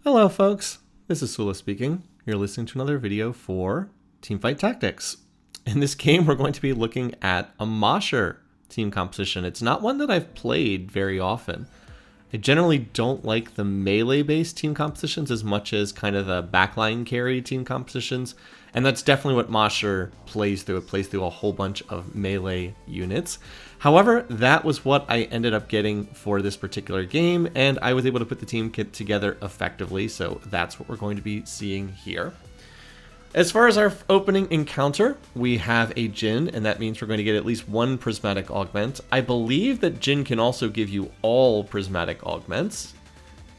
Hello folks, this is Sula speaking. You're listening to another video for Teamfight Tactics. In this game we're going to be looking at a Mosher team composition. It's not one that I've played very often. I generally don't like the melee-based team compositions as much as kind of the backline carry team compositions, and that's definitely what Mosher plays through. It plays through a whole bunch of melee units. However, that was what I ended up getting for this particular game, and I was able to put the team kit together effectively, so that's what we're going to be seeing here. As far as our opening encounter, we have a Jhin, and that means we're going to get at least one prismatic augment. I believe that Jhin can also give you all prismatic augments,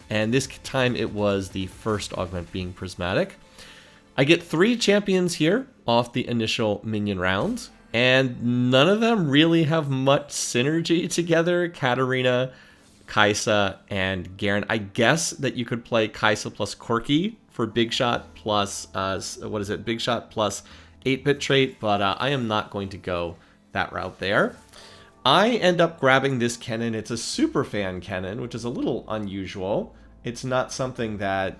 and this time it was the first augment being prismatic. I get 3 champions here off the initial minion round, and none of them really have much synergy together. Katarina, Kai'Sa, and Garen. I guess that you could play Kai'Sa plus Corki for Big Shot plus, Big Shot plus 8-bit trait, but I am not going to go that route there. I end up grabbing this Kennen. It's a super fan Kennen, which is a little unusual. It's not something that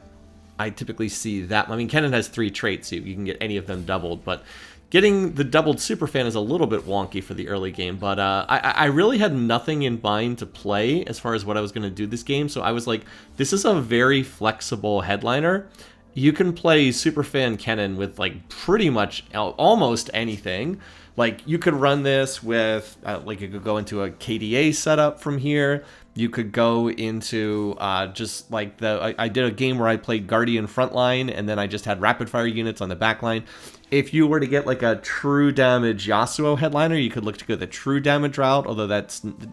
I typically see that. I mean, Kennen has 3 traits, so you can get any of them doubled, but getting the doubled super fan is a little bit wonky for the early game. But I really had nothing in mind to play as far as what I was going to do this game, so I was like, this is a very flexible headliner. You can play super fan Kennen with like pretty much almost anything. Like you could run this with like you could go into a KDA setup from here. You could go into just like I did a game where I played Guardian frontline and then I just had rapid fire units on the back line. If you were to get like a true damage Yasuo headliner, you could look to go the true damage route, although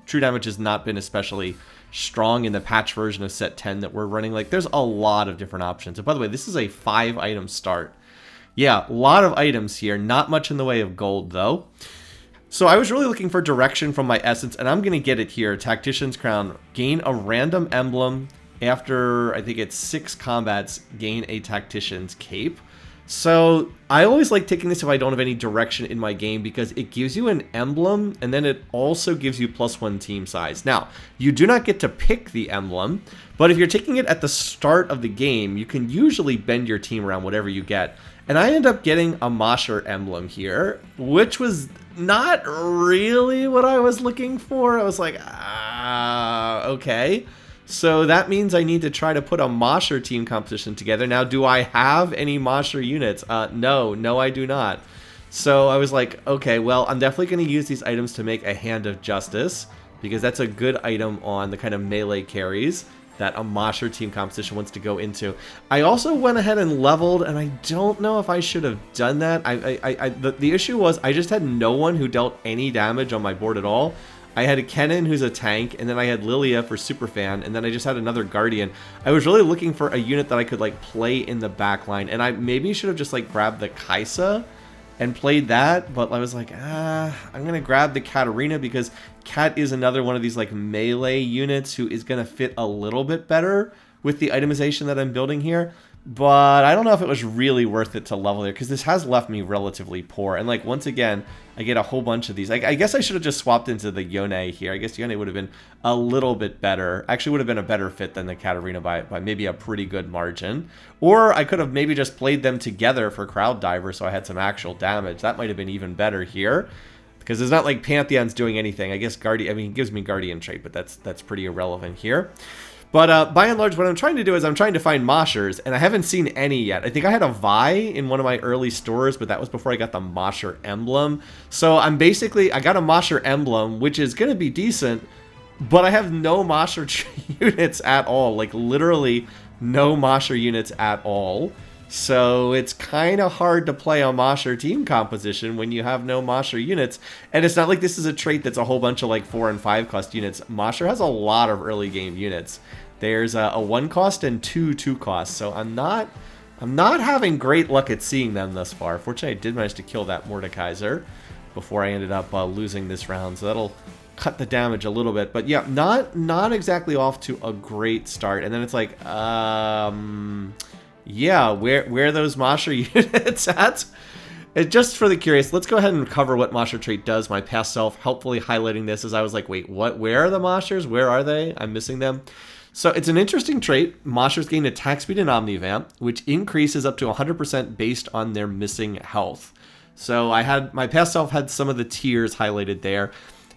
true damage has not been especially strong in the patch version of set 10 that we're running. Like there's a lot of different options. And by the way, this is a 5-item start. Yeah, a lot of items here, not much in the way of gold though. So I was really looking for direction from my essence, and I'm going to get it here. Tactician's Crown. Gain a random emblem after, I think it's 6 combats, gain a Tactician's Cape. So I always like taking this if I don't have any direction in my game because it gives you an emblem, and then it also gives you +1 team size. Now, you do not get to pick the emblem, but if you're taking it at the start of the game, you can usually bend your team around whatever you get. And I end up getting a Mosher emblem here, which was not really what I was looking for. I was like, okay. So that means I need to try to put a Mosher team composition together. Now, do I have any Mosher units? No, I do not. So I was like, okay, well, I'm definitely going to use these items to make a Hand of Justice, because that's a good item on the kind of melee carries that a Mosher team composition wants to go into. I also went ahead and leveled, and I don't know if I should have done that. The issue was I just had no one who dealt any damage on my board at all. I had a Kennen who's a tank, and then I had Lilia for Superfan, and then I just had another Guardian. I was really looking for a unit that I could like play in the back line, and I maybe should have just like grabbed the Kai'Sa and played that, but I was like, I'm gonna grab the Katarina because Kat is another one of these like melee units who is gonna fit a little bit better with the itemization that I'm building here. But I don't know if it was really worth it to level there because this has left me relatively poor. And like once again, I get a whole bunch of these. I guess I should have just swapped into the Yone here. I guess Yone would have been a little bit better. Actually would have been a better fit than the Katarina by maybe a pretty good margin. Or I could have maybe just played them together for Crowd Diver so I had some actual damage. That might have been even better here. Because it's not like Pantheon's doing anything. I guess Guardian, he gives me Guardian trait, but that's pretty irrelevant here. But by and large, what I'm trying to do is I'm trying to find Moshers, and I haven't seen any yet. I think I had a Vi in one of my early stores, but that was before I got the Mosher emblem. So I got a Mosher emblem, which is going to be decent, but I have no Mosher units at all. Like, literally no Mosher units at all. So it's kind of hard to play a Mosher team composition when you have no Mosher units. And it's not like this is a trait that's a whole bunch of like 4 and 5 cost units. Mosher has a lot of early game units. There's a 1 cost and 2 costs. So I'm not having great luck at seeing them thus far. Fortunately, I did manage to kill that Mordekaiser before I ended up losing this round. So that'll cut the damage a little bit. But yeah, not exactly off to a great start. And then it's like, yeah, where are those Mosher units at? Just for the curious, let's go ahead and cover what Mosher trait does. My past self helpfully highlighting this as I was like, wait, what? Where are the Moshers? Where are they? I'm missing them. So it's an interesting trait. Moshers gain attack speed and Omnivamp, which increases up to 100% based on their missing health. So I had my past self had some of the tiers highlighted there.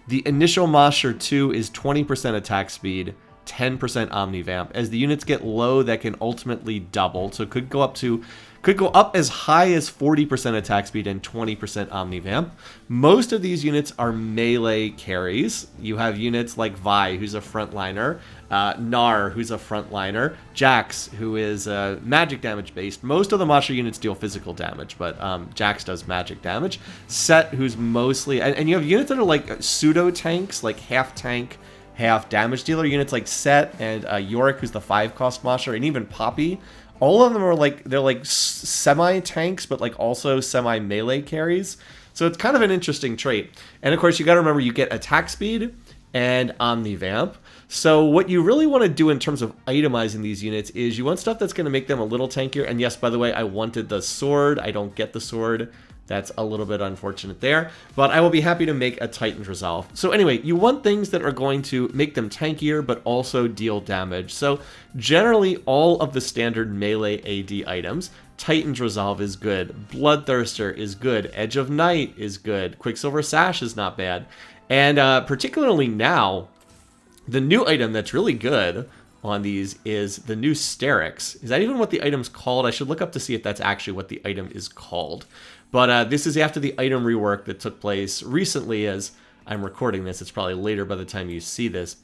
The initial Mosher 2 is 20% attack speed, 10% Omnivamp. As the units get low, that can ultimately double. So it could go up as high as 40% attack speed and 20% Omnivamp. Most of these units are melee carries. You have units like Vi, who's a frontliner, Gnar, who's a frontliner, Jax, who is magic damage based. Most of the Mosher units deal physical damage, but Jax does magic damage. Set, who's mostly... And you have units that are like pseudo-tanks, like half-tank, half-damage dealer. Units like Set and Yorick, who's the 5-cost Mosher, and even Poppy. All of them are like, they're like semi-tanks, but like also semi-melee carries. So it's kind of an interesting trait. And of course, you got to remember you get attack speed and Omnivamp. So what you really want to do in terms of itemizing these units is you want stuff that's going to make them a little tankier. And yes, by the way, I wanted the sword. I don't get the sword. That's a little bit unfortunate there, but I will be happy to make a Titan's Resolve. So anyway, you want things that are going to make them tankier, but also deal damage. So generally, all of the standard melee AD items, Titan's Resolve is good, Bloodthirster is good, Edge of Night is good, Quicksilver Sash is not bad, and particularly now, the new item that's really good on these is the new Sterix. Is that even what the item's called? I should look up to see if that's actually what the item is called. But this is after the item rework that took place recently. As I'm recording this, it's probably later by the time you see this.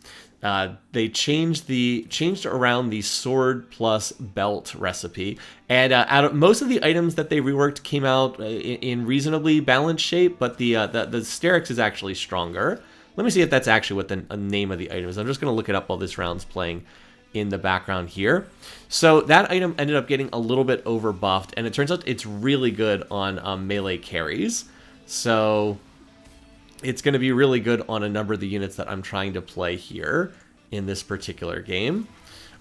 They changed around the sword plus belt recipe, and out of most of the items that they reworked came out in reasonably balanced shape. But the Sterix is actually stronger. Let me see if that's actually what the name of the item is. I'm just going to look it up while this round's playing in the background here. So that item ended up getting a little bit overbuffed, and it turns out it's really good on melee carries. So it's going to be really good on a number of the units that I'm trying to play here in this particular game.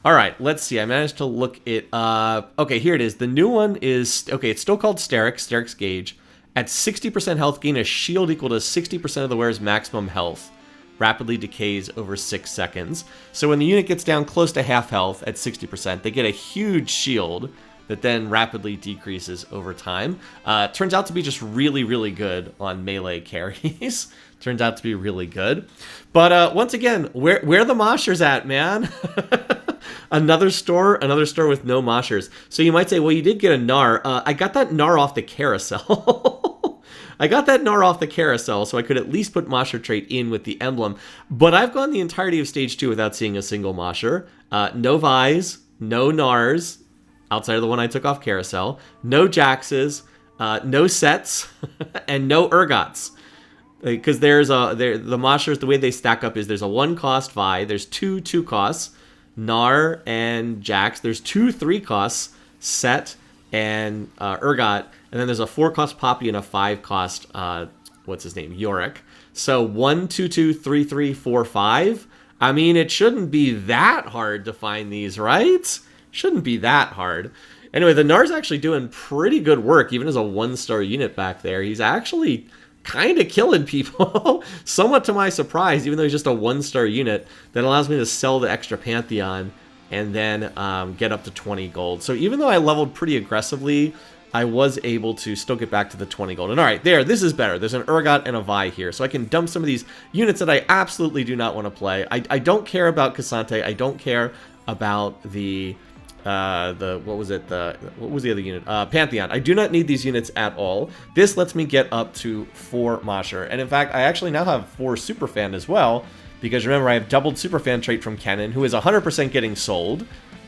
All right, let's see. I managed to look it up. Okay, here it is. The new one is, okay, it's still called Sterix Gauge. At 60% health, gain a shield equal to 60% of the wearer's maximum health. Rapidly decays over 6 seconds. So when the unit gets down close to half health at 60%, they get a huge shield that then rapidly decreases over time. Turns out to be just really, really good on melee carries. Turns out to be really good. But once again, where the Moshers at, man? Another store with no Moshers. So you might say, well, you did get a Gnar. I got that Gnar off the carousel. I got that Gnar off the carousel, so I could at least put Mosher trait in with the emblem. But I've gone the entirety of Stage 2 without seeing a single Mosher. No Vis, no Gnars, outside of the one I took off carousel. No Jaxes, no Sets, and no Urgots. Because the Moshers, the way they stack up is there's a 1-cost Vi, there's 2 2-costs, Gnar and Jax, there's 2 3-costs, Set and Urgot, and then there's a 4-cost Poppy and a 5-cost, what's his name, Yorick. So 1, 2, 2, 3, 3, 4, 5. I mean, it shouldn't be that hard to find these, right? Shouldn't be that hard. Anyway, the Gnar's actually doing pretty good work, even as a 1-star unit back there. He's actually kind of killing people, somewhat to my surprise, even though he's just a 1-star unit that allows me to sell the extra Pantheon and then get up to 20 gold. So even though I leveled pretty aggressively, I was able to still get back to the 20 gold. And all right, this is better. There's an Urgot and a Vi here, so I can dump some of these units that I absolutely do not want to play. I don't care about Cassante. I don't care about the what was the other unit? Pantheon. I do not need these units at all. This lets me get up to 4 Mosher. And in fact, I actually now have 4 Superfan as well, because remember, I have doubled Superfan trait from Kennen, who is 100% getting sold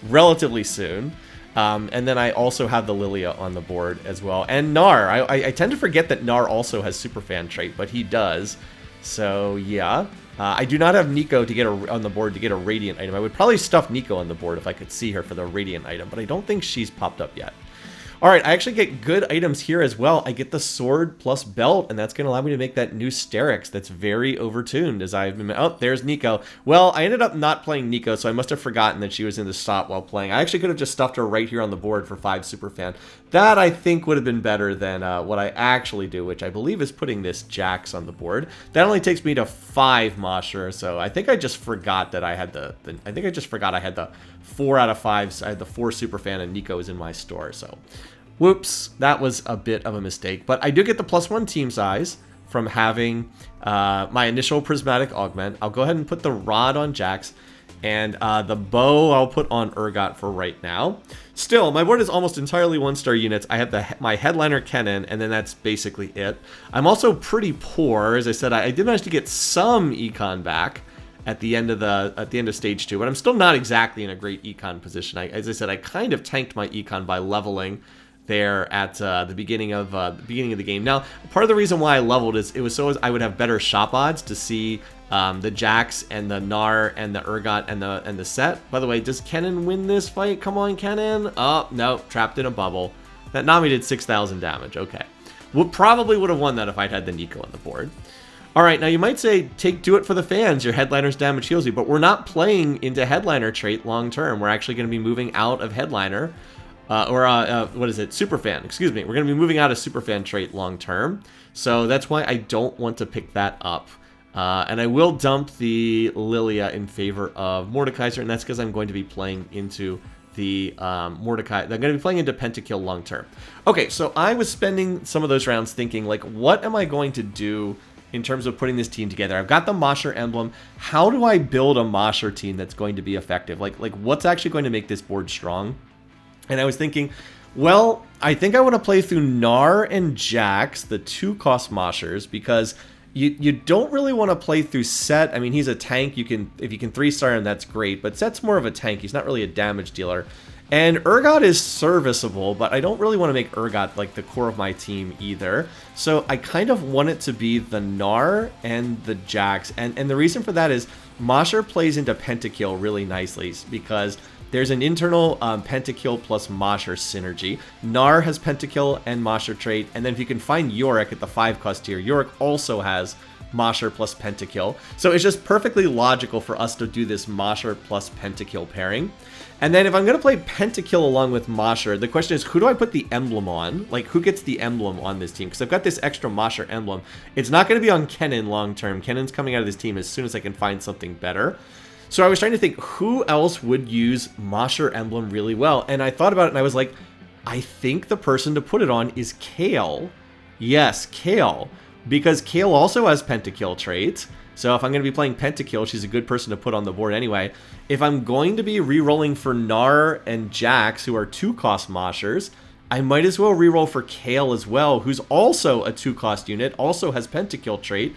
relatively soon. And then I also have the Lilia on the board as well. And Gnar. I tend to forget that Gnar also has Superfan trait, but he does. So, yeah. I do not have Nico to get on the board to get a Radiant item. I would probably stuff Nico on the board if I could see her for the Radiant item, but I don't think she's popped up yet. All right, I actually get good items here as well. I get the sword plus belt, and that's going to allow me to make that new Sterix that's very overtuned as I've been... Oh, there's Nico. Well, I ended up not playing Nico, so I must have forgotten that she was in the stop while playing. I actually could have just stuffed her right here on the board for 5 Superfan. That, I think, would have been better than what I actually do, which I believe is putting this Jax on the board. That only takes me to 5 Mosher, so I think I just forgot that I had the I think I just forgot I had the 4 out of 5s. I had the 4 Superfan, and Nico is in my store, so... Whoops, that was a bit of a mistake. But I do get the +1 team size from having my initial prismatic augment. I'll go ahead and put the rod on Jax, and the bow I'll put on Urgot for right now. Still, my board is almost entirely 1-star units. I have my headliner Kennen, and then that's basically it. I'm also pretty poor. As I said, I did manage to get some econ back at the end of stage 2, but I'm still not exactly in a great econ position. As I said, I kind of tanked my econ by leveling there at the beginning of the game. Now, part of the reason why I leveled is it was so I would have better shop odds to see the Jax and the Gnar and the Urgot and the set. By the way, does Kennen win this fight? Come on, Kennen. Oh, no, trapped in a bubble. That Nami did 6,000 damage. Okay. Probably would have won that if I'd had the Nico on the board. All right, now you might say, do it for the fans. Your headliner's damage heals you, but we're not playing into headliner trait long term. We're actually going to be moving out of headliner. What is it? Superfan, excuse me. We're going to be moving out of Superfan trait long term. So that's why I don't want to pick that up. And I will dump the Lilia in favor of Mordekaiser, and that's because I'm going to be playing into the Mordecai. I'm going to be playing into Pentakill long term. Okay, so I was spending some of those rounds thinking, like, what am I going to do in terms of putting this team together? I've got the Mosher emblem. How do I build a Mosher team that's going to be effective? Like what's actually going to make this board strong? And I was thinking, well, I think I want to play through Gnar and Jax, the 2-cost Moshers, because you don't really want to play through Set. I mean, he's a tank. If you can 3-star him, that's great. But Set's more of a tank. He's not really a damage dealer. And Urgot is serviceable, but I don't really want to make Urgot like the core of my team either. So I kind of want it to be the Gnar and the Jax. And the reason for that is Mosher plays into Pentakill really nicely because there's an internal Pentakill plus Mosher synergy. Gnar has Pentakill and Mosher trait, and then if you can find Yorick at the 5-cost tier, Yorick also has Mosher plus Pentakill. So it's just perfectly logical for us to do this Mosher plus Pentakill pairing. And then if I'm going to play Pentakill along with Mosher, the question is, who do I put the emblem on? Like, who gets the emblem on this team? Because I've got this extra Mosher emblem. It's not going to be on Kennen long term. Kennen's coming out of this team as soon as I can find something better. So I was trying to think, who else would use Mosher emblem really well? And I thought about it, and I was like, I think the person to put it on is Kale. Yes, Kale. Because Kale also has Pentakill traits. So if I'm going to be playing Pentakill, she's a good person to put on the board anyway. If I'm going to be re-rolling for Gnar and Jax, who are 2-cost Moshers, I might as well re-roll for Kale as well, who's also a 2-cost unit, also has Pentakill trait,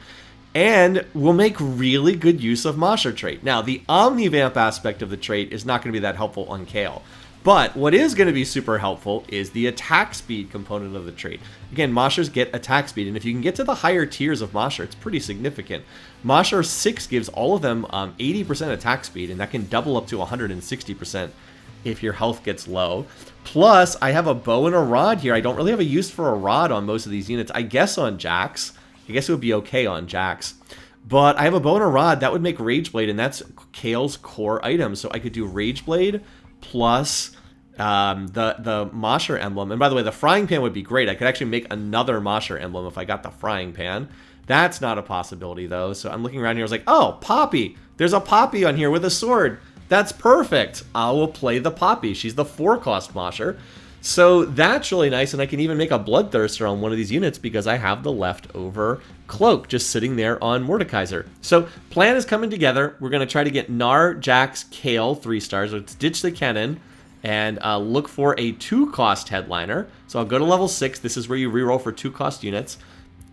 and will make really good use of Mosher trait. Now, the Omnivamp aspect of the trait is not going to be that helpful on Kale. But what is going to be super helpful is the attack speed component of the trait. Again, Moshers get attack speed, and if you can get to the higher tiers of Mosher, it's pretty significant. Mosher 6 gives all of them 80% attack speed, and that can double up to 160% if your health gets low. Plus, I have a bow and a rod here. I don't really have a use for a rod on most of these units. I guess on Jax. I guess it would be okay on Jax. But I have a bow and a rod. That would make Rageblade, and that's Kale's core item. So I could do Rageblade plus the Mosher emblem. And by the way, the frying pan would be great. I could actually make another Mosher emblem if I got the frying pan. That's not a possibility, though. So I'm looking around here. I was like, oh, Poppy. There's a Poppy on here with a sword. That's perfect. I will play the Poppy. She's the 4-cost Mosher. So that's really nice, and I can even make a Bloodthirster on one of these units because I have the leftover cloak just sitting there on Mordekaiser. So plan is coming together. We're going to try to get Gnar, Jax, Kale 3-stars. Let's ditch the Kennen and look for a 2-cost headliner. So I'll go to level 6. This is where you reroll for 2-cost units.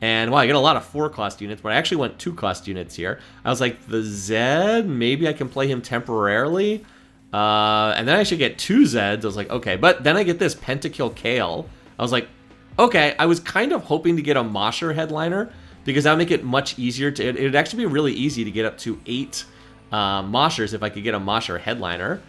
And, well, I get a lot of 4-cost units, but I actually want 2-cost units here. I was like, the Zed, maybe I can play him temporarily. And then I should get 2 Zeds. I was like, okay. But then I get this Pentakill Kale. I was like, okay. I was kind of hoping to get a Mosher headliner because that would make it much easier. It would actually be really easy to get up to 8 Moshers if I could get a Mosher headliner.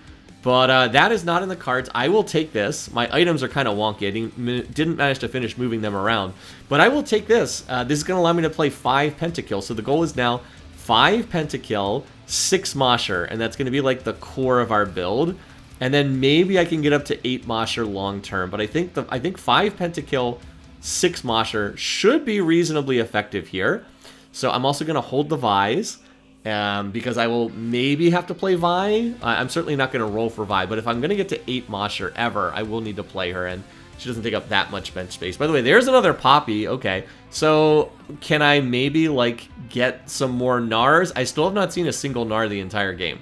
But that is not in the cards. I will take this. My items are kind of wonky. I didn't manage to finish moving them around. But I will take this. This is going to allow me to play 5 Pentakill. So the goal is now 5 Pentakill, 6 Mosher. And that's going to be like the core of our build. And then maybe I can get up to 8 Mosher long term. But I think 5 Pentakill, 6 Mosher should be reasonably effective here. So I'm also going to hold the Vi's. Because I will maybe have to play Vi. I'm certainly not going to roll for Vi, but if I'm going to get to 8 Mosher ever, I will need to play her, and she doesn't take up that much bench space. By the way, there's another Poppy. Okay, so can I maybe, like, get some more Nars? I still have not seen a single Nar the entire game.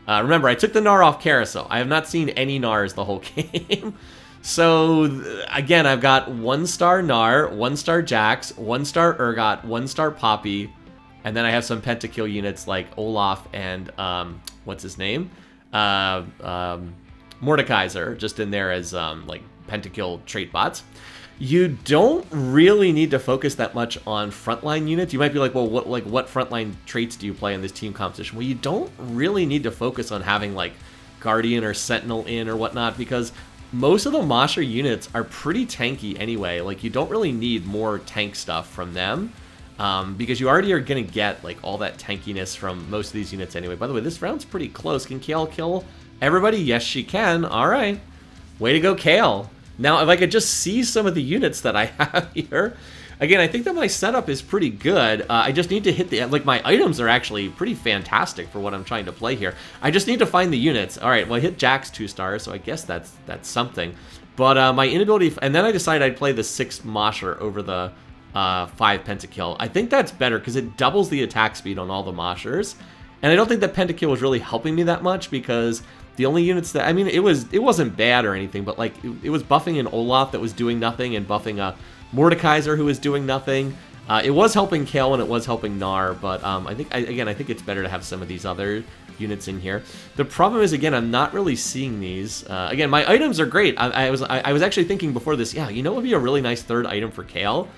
Remember, I took the Nar off Carousel. I have not seen any Nars the whole game. So, again, I've got 1-star Nar, 1-star Jax, 1-star Urgot, 1-star Poppy, and then I have some Pentakill units like Olaf and, what's his name? Mordekaiser, just in there as, like, Pentakill trait bots. You don't really need to focus that much on frontline units. You might be like, well, what frontline traits do you play in this team competition? Well, you don't really need to focus on having, like, Guardian or Sentinel in or whatnot, because most of the Mosher units are pretty tanky anyway. Like, you don't really need more tank stuff from them. Because you already are going to get, like, all that tankiness from most of these units anyway. By the way, this round's pretty close. Can Kale kill everybody? Yes, she can. All right. Way to go, Kale. Now, if I could just see some of the units that I have here. Again, I think that my setup is pretty good. I just need to hit the... Like, my items are actually pretty fantastic for what I'm trying to play here. I just need to find the units. All right, well, I hit Jax 2 stars, so I guess that's something. But my inability... And then I decided I'd play the 6 Mosher over the... 5 Pentakill. I think that's better because it doubles the attack speed on all the Moshers. And I don't think that Pentakill was really helping me that much because the only units that... I mean, it wasn't bad or anything, but like it was buffing an Olaf that was doing nothing and buffing a Mordekaiser who was doing nothing. It was helping Kale and it was helping Nar, but I think it's better to have some of these other units in here. The problem is, again, I'm not really seeing these. Again, my items are great. I was actually thinking before this, yeah, you know what would be a really nice third item for Kale?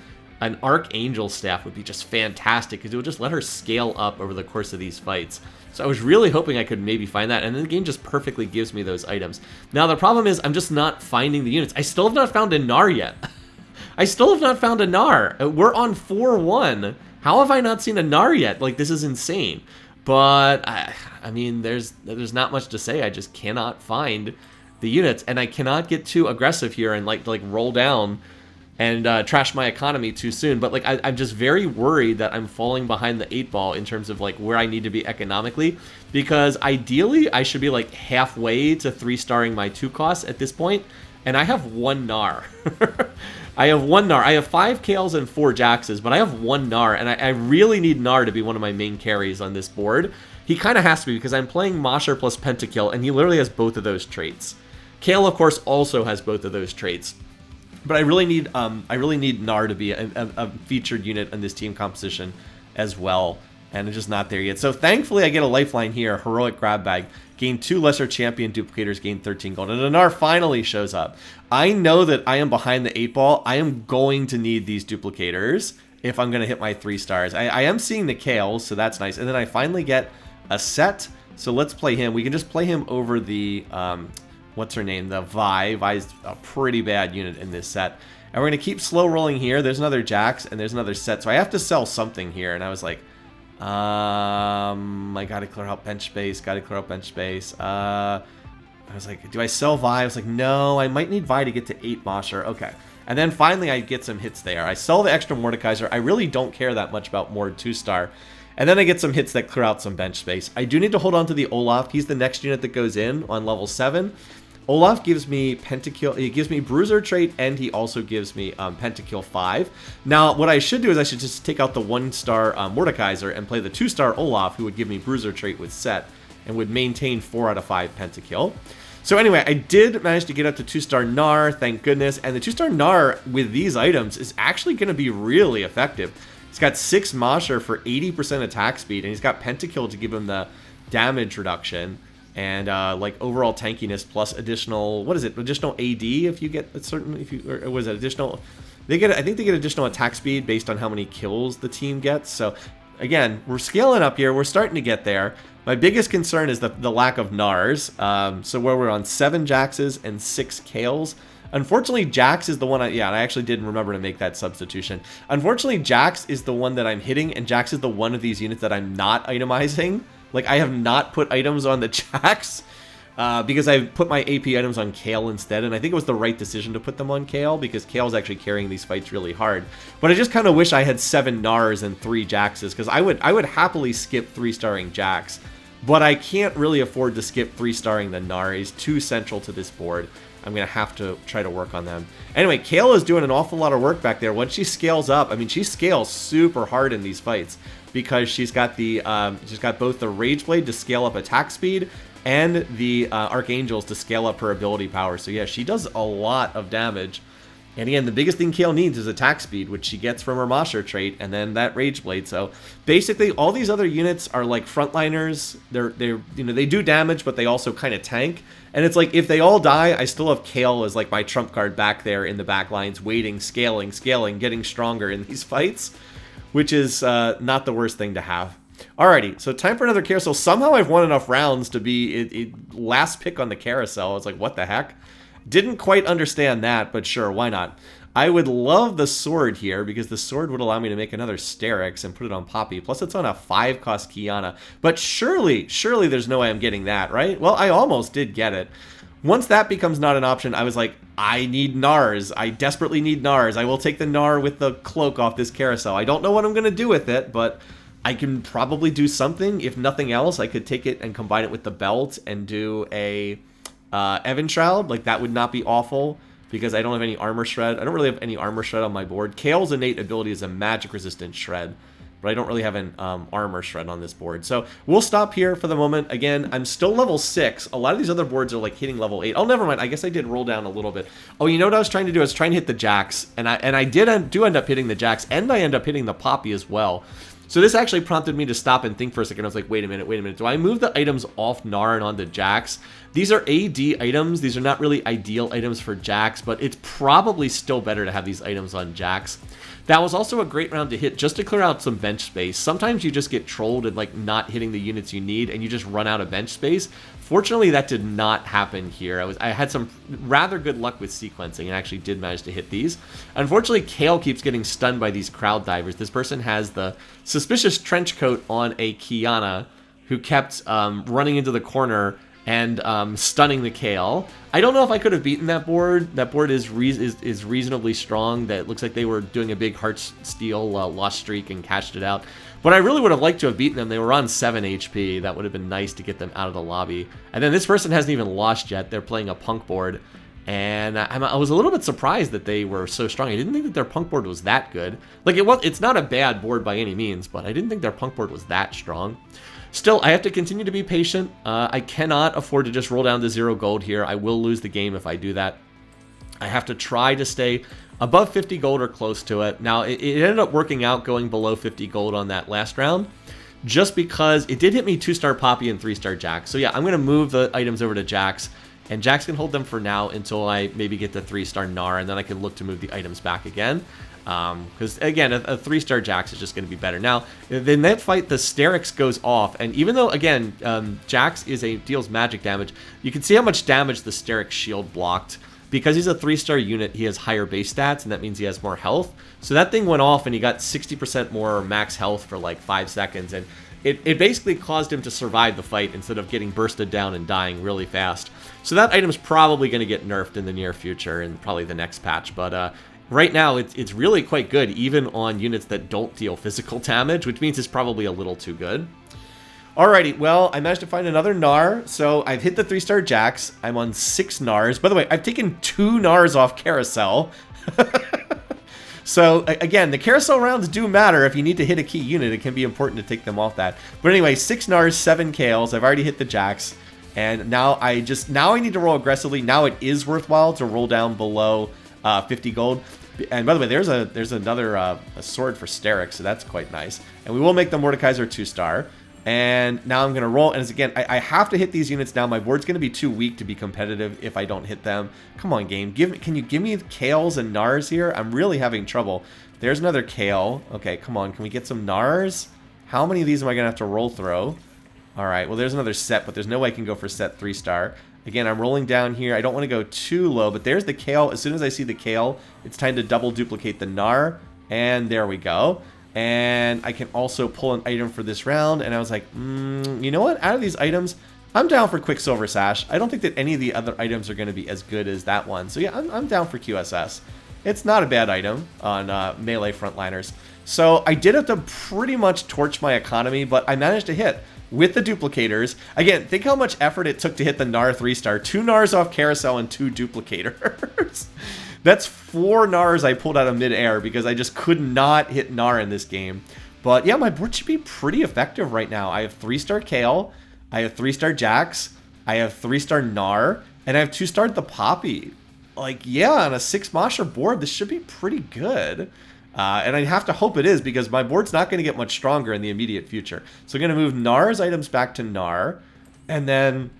An Archangel Staff would be just fantastic because it would just let her scale up over the course of these fights. So I was really hoping I could maybe find that, and then the game just perfectly gives me those items. Now the problem is I'm just not finding the units. I still have not found a Nar yet. I still have not found a Nar. We're on 4-1. How have I not seen a Nar yet? Like, this is insane. But I mean, there's not much to say. I just cannot find the units, and I cannot get too aggressive here and like roll down and trash my economy too soon. But like I'm just very worried that I'm falling behind the 8 ball in terms of like where I need to be economically, because ideally I should be like halfway to 3-starring my 2 costs at this point, and I have 1 Nar. I have 1 Nar. I have 5 Kales and 4 Jaxes, but I have 1 Nar, and I really need Nar to be one of my main carries on this board. He kind of has to be because I'm playing Mosher plus Pentakill, and he literally has both of those traits. Kale, of course, also has both of those traits. But I really need Nar to be a featured unit in this team composition as well, and it's just not there yet. So thankfully I get a lifeline here, Heroic Grab Bag. Gain 2 Lesser Champion Duplicators, gain 13 gold, and a Nar finally shows up. I know that I am behind the 8 ball. I am going to need these Duplicators if I'm going to hit my 3 stars. I am seeing the Kale, so that's nice. And then I finally get a set, so let's play him. We can just play him over the... what's her name? The Vi. Vi's a pretty bad unit in this set. And we're going to keep slow rolling here. There's another Jax, and there's another set. So I have to sell something here. And I was like, I got to clear out bench space. Got to clear out bench space. I was like, do I sell Vi? I was like, no, I might need Vi to get to 8 Mosher. Okay. And then finally I get some hits there. I sell the extra Mordekaiser. I really don't care that much about Mord 2-star. And then I get some hits that clear out some bench space. I do need to hold on to the Olaf. He's the next unit that goes in on level 7. Olaf gives me Pentakill, he gives me Bruiser trait, and he also gives me Pentakill 5. Now, what I should do is I should just take out the 1-star Mordekaiser and play the 2-star Olaf, who would give me Bruiser trait with set, and would maintain 4 out of 5 Pentakill. So anyway, I did manage to get up to 2-star Nar, thank goodness, and the 2-star Nar with these items is actually going to be really effective. He's got 6 Mosher for 80% attack speed, and he's got Pentakill to give him the damage reduction. And like overall tankiness plus additional, what is it? Additional AD if you get a certain, or was it additional? I think they get additional attack speed based on how many kills the team gets. So again, we're scaling up here. We're starting to get there. My biggest concern is the lack of Nars. So where we're on 7 Jaxes and 6 Kales. Unfortunately, Jax is the one I actually didn't remember to make that substitution. Unfortunately, Jax is the one that I'm hitting, and Jax is the one of these units that I'm not itemizing. Like, I have not put items on the Jax because I put my AP items on Kale instead, and I think it was the right decision to put them on Kale because Kale's actually carrying these fights really hard. But I just kind of wish I had 7 Nars and 3 Jaxes because I would happily skip 3-starring Jax, but I can't really afford to skip 3-starring the Nar. He's too central to this board. I'm going to have to try to work on them. Anyway, Kale is doing an awful lot of work back there. Once she scales up, I mean, she scales super hard in these fights because she's got both the Rage Blade to scale up attack speed and the Archangels to scale up her ability power. So yeah, she does a lot of damage. And again, the biggest thing Kale needs is attack speed, which she gets from her Mosher trait, and then that Rage Blade. So basically, all these other units are like frontliners. They do damage, but they also kind of tank. And it's like if they all die, I still have Kale as like my trump card back there in the back lines, waiting, scaling, getting stronger in these fights, which is not the worst thing to have. Alrighty, so time for another carousel. Somehow I've won enough rounds to be last pick on the carousel. I was like, what the heck? Didn't quite understand that, but sure, why not? I would love the sword here because the sword would allow me to make another Sterix and put it on Poppy. Plus it's on a 5-cost Kiana. But surely there's no way I'm getting that, right? Well, I almost did get it. Once that becomes not an option, I was like, I need Nars. I desperately need Nars. I will take the Nar with the cloak off this carousel. I don't know what I'm going to do with it, but I can probably do something. If nothing else, I could take it and combine it with the belt and do a Evan Shroud. Like, that would not be awful because I don't have any armor shred. I don't really have any armor shred on my board. Kale's innate ability is a magic resistant shred, but I don't really have an armor shred on this board. So we'll stop here for the moment. Again, I'm still level 6. A lot of these other boards are like hitting level 8. Oh, never mind. I guess I did roll down a little bit. Oh, you know what I was trying to do? I was trying to hit the Jax, and I do end up hitting the Jax, and I end up hitting the Poppy as well. So this actually prompted me to stop and think for a second. I was like, wait a minute. Do I move the items off Nar and onto Jax? These are AD items. These are not really ideal items for Jax, but it's probably still better to have these items on Jax. That was also a great round to hit just to clear out some bench space. Sometimes you just get trolled and like not hitting the units you need and you just run out of bench space. Fortunately, that did not happen here. I had some rather good luck with sequencing and actually did manage to hit these. Unfortunately, Kale keeps getting stunned by these crowd divers. This person has the suspicious trench coat on a Kiana who kept running into the corner and stunning the Kale. I don't know if I could have beaten that board. That board is reasonably strong. That looks like they were doing a big Heartsteel lost streak and cashed it out. But I really would have liked to have beaten them. They were on 7 HP. That would have been nice to get them out of the lobby. And then this person hasn't even lost yet. They're playing a punk board. And I was a little bit surprised that they were so strong. I didn't think that their punk board was that good. Like, it's not a bad board by any means, but I didn't think their punk board was that strong. Still, I have to continue to be patient. I cannot afford to just roll down to 0 gold here. I will lose the game if I do that. I have to try to stay above 50 gold or close to it. Now, it ended up working out going below 50 gold on that last round, just because it did hit me 2-star Poppy and 3-star Jax. So yeah, I'm going to move the items over to Jax, and Jax can hold them for now until I maybe get the 3-star Nar, and then I can look to move the items back again. Because again, a 3-star Jax is just going to be better. Now, in that fight, the Sterix goes off, and even though again, Jax deals magic damage, you can see how much damage the Sterix shield blocked. Because he's a 3-star unit, he has higher base stats, and that means he has more health. So that thing went off, and he got 60% more max health for like 5 seconds, and it basically caused him to survive the fight instead of getting bursted down and dying really fast. So that item's probably going to get nerfed in the near future, and probably the next patch, but right now, it's really quite good, even on units that don't deal physical damage, which means it's probably a little too good. Alrighty, well, I managed to find another Nar, so I've hit the 3-star Jax. I'm on 6 Nars. By the way, I've taken 2 Nars off Carousel. So, again, the Carousel rounds do matter. If you need to hit a key unit, it can be important to take them off that. But anyway, 6 Nars, 7 Kales. I've already hit the Jax. And now I need to roll aggressively. Now it is worthwhile to roll down below 50 gold. And by the way, there's another a sword for Sterix, so that's quite nice. And we will make the Mordekaiser 2-star. And now I'm going to roll. And again, I have to hit these units now. My board's going to be too weak to be competitive if I don't hit them. Come on, game. Can you give me Kales and Nars here? I'm really having trouble. There's another Kale. Okay, come on. Can we get some Nars? How many of these am I going to have to roll through? All right, well, there's another set, but there's no way I can go for set 3-star. Again, I'm rolling down here. I don't want to go too low, but there's the Kale. As soon as I see the Kale, it's time to double duplicate the Gnar. And there we go. And I can also pull an item for this round. And I was like, you know what? Out of these items, I'm down for Quicksilver Sash. I don't think that any of the other items are going to be as good as that one. So yeah, I'm down for QSS. It's not a bad item on melee frontliners. So I did have to pretty much torch my economy, but I managed to hit with the duplicators. Again, think how much effort it took to hit the Gnar 3-star. 2 Gnars off carousel and 2 duplicators. That's 4 Gnars I pulled out of midair because I just could not hit Gnar in this game. But yeah, my board should be pretty effective right now. I have 3-star Kale, I have 3-star Jax, I have 3-star Gnar, and I have 2-star the Poppy. Like, yeah, on a 6 Mosher board, this should be pretty good. And I have to hope it is because my board's not going to get much stronger in the immediate future. So I'm going to move Gnar's items back to Gnar. And then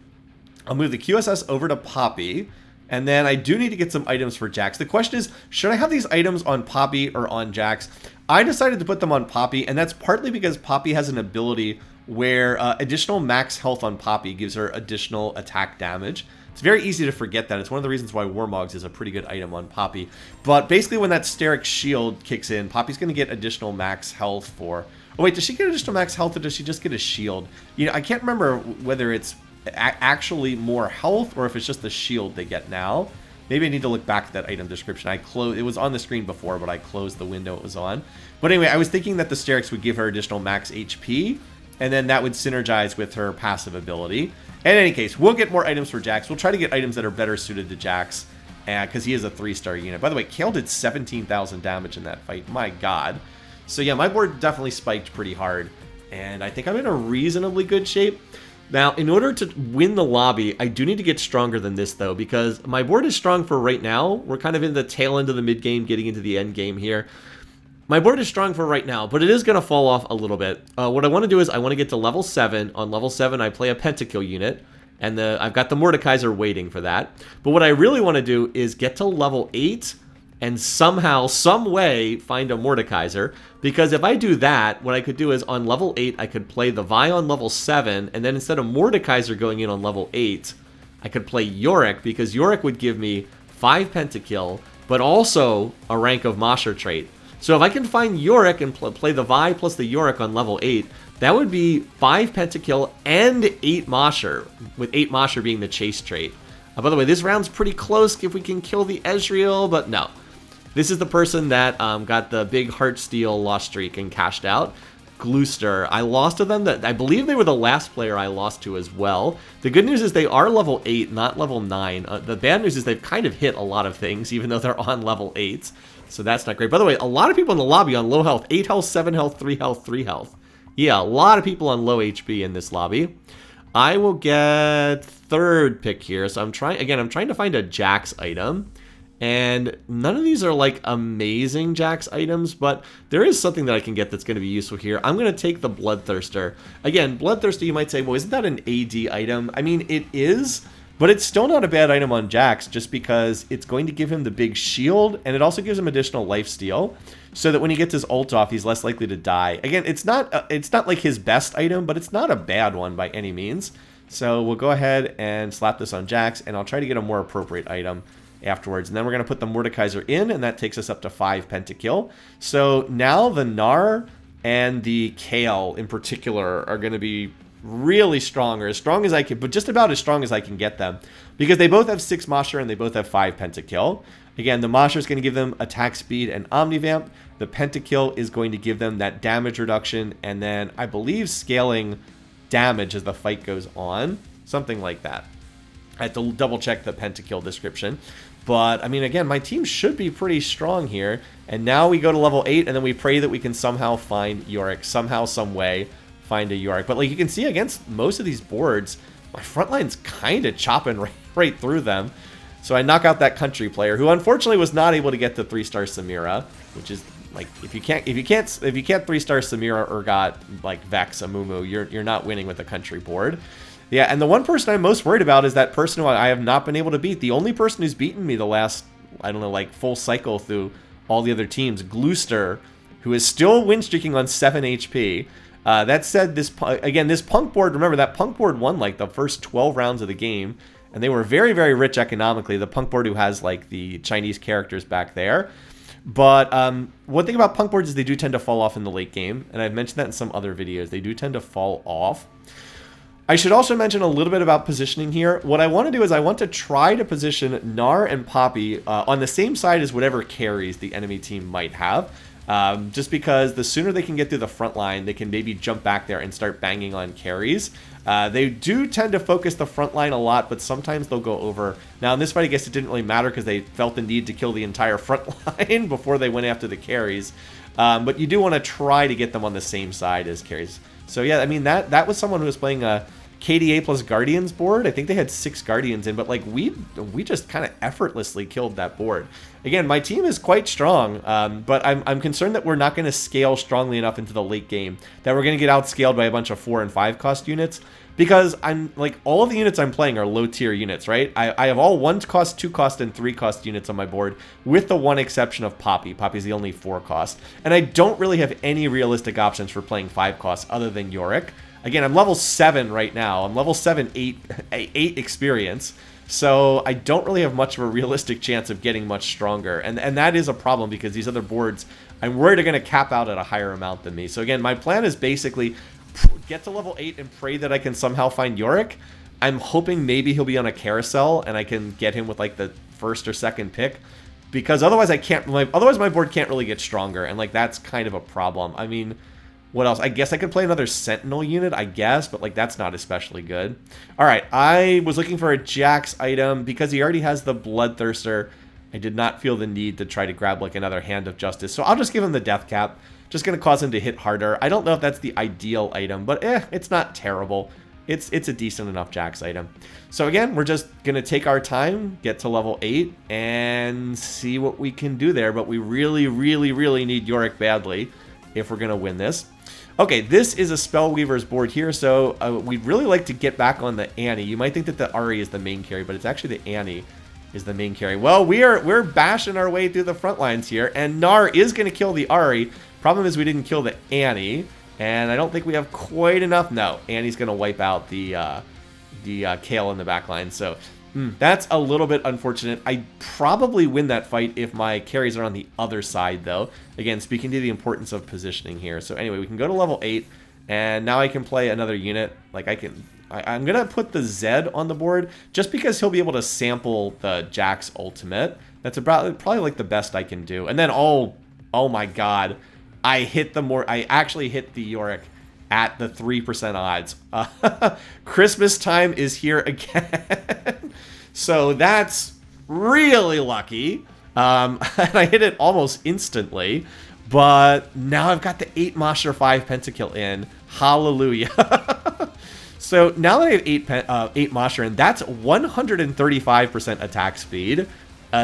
I'll move the QSS over to Poppy. And then I do need to get some items for Jax. The question is, should I have these items on Poppy or on Jax? I decided to put them on Poppy, and that's partly because Poppy has an ability where additional max health on Poppy gives her additional attack damage. It's very easy to forget that. It's one of the reasons why Warmogs is a pretty good item on Poppy. But basically when that Steric Shield kicks in, Poppy's going to get additional max health for... Oh wait, does she get additional max health or does she just get a shield? You know, I can't remember whether it's actually more health or if it's just the shield they get now. Maybe I need to look back at that item description. It was on the screen before, but I closed the window it was on. But anyway, I was thinking that the Sterics would give her additional max HP, and then that would synergize with her passive ability. In any case, we'll get more items for Jax. We'll try to get items that are better suited to Jax, because he is a 3-star unit. By the way, Kale did 17,000 damage in that fight. My god. So yeah, my board definitely spiked pretty hard, and I think I'm in a reasonably good shape. Now, in order to win the lobby, I do need to get stronger than this, though, because my board is strong for right now. We're kind of in the tail end of the mid-game, getting into the end game here. My board is strong for right now, but it is going to fall off a little bit. What I want to do is I want to get to level 7. On level 7, I play a Pentakill unit, and I've got the Mordekaiser waiting for that. But what I really want to do is get to level 8 and somehow, some way, find a Mordekaiser. Because if I do that, what I could do is on level 8, I could play the Vi on level 7, and then instead of Mordekaiser going in on level 8, I could play Yorick, because Yorick would give me 5 Pentakill, but also a rank of Mosher trait. So if I can find Yorick and play the Vi plus the Yorick on level 8, that would be 5 Pentakill and 8 Mosher, with 8 Mosher being the chase trait. By the way, this round's pretty close if we can kill the Ezreal, but no. This is the person that got the big Heartsteel loss streak and cashed out. Gloucester. I lost to them. I believe they were the last player I lost to as well. The good news is they are level 8, not level 9. The bad news is they've kind of hit a lot of things, even though they're on level 8. So that's not great. By the way, a lot of people in the lobby on low health. 8 health, 7 health, 3 health, 3 health. Yeah, a lot of people on low HP in this lobby. I will get 3rd pick here. So I'm trying to find a Jax item. And none of these are like amazing Jax items, but there is something that I can get that's going to be useful here. I'm going to take the Bloodthirster. Again, Bloodthirster, you might say, well, isn't that an AD item? I mean, it is, but it's still not a bad item on Jax just because it's going to give him the big shield, and it also gives him additional lifesteal, so that when he gets his ult off, he's less likely to die. Again, it's not like his best item, but it's not a bad one by any means. So we'll go ahead and slap this on Jax, and I'll try to get a more appropriate item afterwards. And then we're going to put the Mordekaiser in, and that takes us up to 5 Pentakill. So now the Gnar and the Kale in particular are going to be really strong, or as strong as I can, but just about as strong as I can get them, because they both have 6 Mosher and they both have 5 Pentakill. Again, the Mosher is going to give them attack speed and Omnivamp. The Pentakill is going to give them that damage reduction, and then I believe scaling damage as the fight goes on, something like that. I had to double check the Pentakill description. But, I mean, again, my team should be pretty strong here. And now we go to level 8, and then we pray that we can somehow find Yorick. Somehow, some way, find a Yorick. But, like, you can see against most of these boards, my front line's kind of chopping right through them. So I knock out that country player, who unfortunately was not able to get the 3-star Samira, which is, like, if you can't 3-star Samira or got, like, Vex, Amumu, you're not winning with a country board. Yeah, and the one person I'm most worried about is that person who I have not been able to beat. The only person who's beaten me the last, I don't know, like full cycle through all the other teams, Gloucester, who is still win streaking on 7 HP. That said, this punk board, remember that punk board won like the first 12 rounds of the game, and they were very, very rich economically. The punk board who has like the Chinese characters back there. But one thing about punk boards is they do tend to fall off in the late game, and I've mentioned that in some other videos. They do tend to fall off. I should also mention a little bit about positioning here. What I want to do is I want to try to position Gnar and Poppy on the same side as whatever carries the enemy team might have. Just because the sooner they can get through the front line, they can maybe jump back there and start banging on carries. They do tend to focus the front line a lot, but sometimes they'll go over. Now, in this fight, I guess it didn't really matter because they felt the need to kill the entire front line before they went after the carries. But you do want to try to get them on the same side as carries. So, yeah, I mean, that was someone who was playing a KDA plus Guardians board. I think they had 6 Guardians in, but like we just kind of effortlessly killed that board. Again, my team is quite strong, but I'm concerned that we're not going to scale strongly enough into the late game, that we're going to get outscaled by a bunch of 4 and 5 cost units, because I'm like all of the units I'm playing are low tier units, right? I have all 1 cost, 2 cost, and 3 cost units on my board, with the one exception of Poppy. Poppy's the only 4 cost, and I don't really have any realistic options for playing 5 costs other than Yorick. Again, I'm level 7 right now. I'm level 7, 8 experience. So I don't really have much of a realistic chance of getting much stronger. And that is a problem because these other boards, I'm worried are going to cap out at a higher amount than me. So again, my plan is basically get to level 8 and pray that I can somehow find Yorick. I'm hoping maybe he'll be on a carousel and I can get him with like the first or second pick. Because otherwise otherwise my board can't really get stronger. And like that's kind of a problem. I mean, what else? I guess I could play another Sentinel unit, I guess, but like that's not especially good. All right, I was looking for a Jax item because he already has the Bloodthirster. I did not feel the need to try to grab like another Hand of Justice, so I'll just give him the Death Cap. Just going to cause him to hit harder. I don't know if that's the ideal item, but it's not terrible. It's a decent enough Jax item. So again, we're just going to take our time, get to level 8, and see what we can do there, but we really, really, really need Yorick badly if we're going to win this. Okay, this is a Spellweaver's board here, so we'd really like to get back on the Annie. You might think that the Ari is the main carry, but it's actually the Annie is the main carry. Well, we're bashing our way through the front lines here, and Gnar is going to kill the Ari. Problem is we didn't kill the Annie, and I don't think we have quite enough. No, Annie's going to wipe out the Kale in the back line, so that's a little bit unfortunate. I probably win that fight if my carries are on the other side, though. Again, speaking to the importance of positioning here. So anyway, we can go to level 8, and now I can play another unit. Like I'm going to put the Zed on the board just because he'll be able to sample the Jax ultimate. That's probably like the best I can do. And then, oh my god, I actually hit the Yorick at the 3% odds. Christmas time is here again. So that's really lucky. And I hit it almost instantly. But now I've got the 8 Mosher 5 pentakill in. Hallelujah. So now that I have 8 Mosher in, that's 135% attack speed.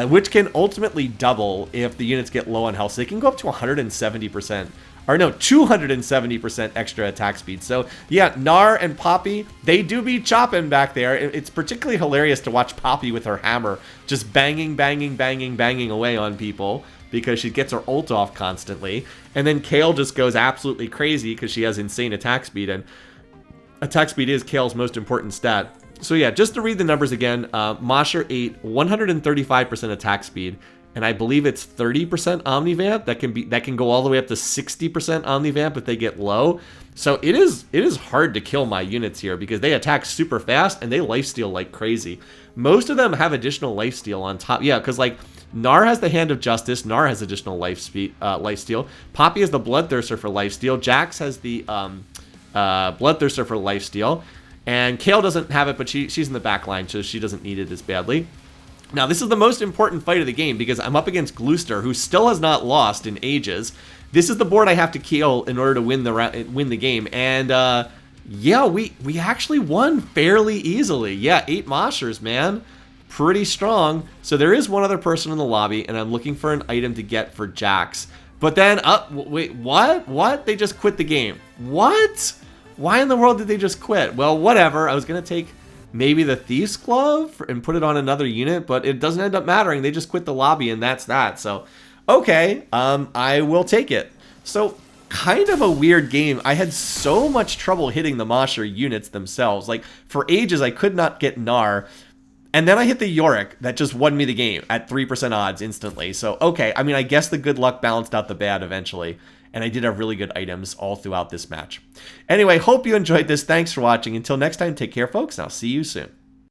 Which can ultimately double if the units get low on health. So they can go up to 170%. Or no, 270% extra attack speed. So yeah, Gnar and Poppy, they do be chopping back there. It's particularly hilarious to watch Poppy with her hammer just banging, banging, banging, banging away on people because she gets her ult off constantly. And then Kale just goes absolutely crazy because she has insane attack speed. And attack speed is Kale's most important stat. So yeah, just to read the numbers again, Mosher 8, 135% attack speed. And I believe it's 30% Omnivamp. That can go all the way up to 60% Omnivamp if they get low. So it is hard to kill my units here because they attack super fast and they lifesteal like crazy. Most of them have additional lifesteal on top. Yeah, because like Gnar has the Hand of Justice. Gnar has additional lifesteal. Poppy has the Bloodthirster for lifesteal. Jax has the Bloodthirster for lifesteal. And Kale doesn't have it, but she's in the back line, so she doesn't need it as badly. Now, this is the most important fight of the game because I'm up against Gloucester, who still has not lost in ages. This is the board I have to kill in order to win the game. And, yeah, we actually won fairly easily. Yeah, 8 Moshers, man. Pretty strong. So there is one other person in the lobby, and I'm looking for an item to get for Jax. But then, wait, what? What? They just quit the game. What? Why in the world did they just quit? Well, whatever. I was going to take maybe the Thief's Glove and put it on another unit, but it doesn't end up mattering. They just quit the lobby, and that's that. So, okay, I will take it. So, kind of a weird game. I had so much trouble hitting the Mosher units themselves. Like, for ages, I could not get Gnar. And then I hit the Yorick that just won me the game at 3% odds instantly. So, okay, I mean, I guess the good luck balanced out the bad eventually. And I did have really good items all throughout this match. Anyway, hope you enjoyed this. Thanks for watching. Until next time, take care, folks, and I'll see you soon.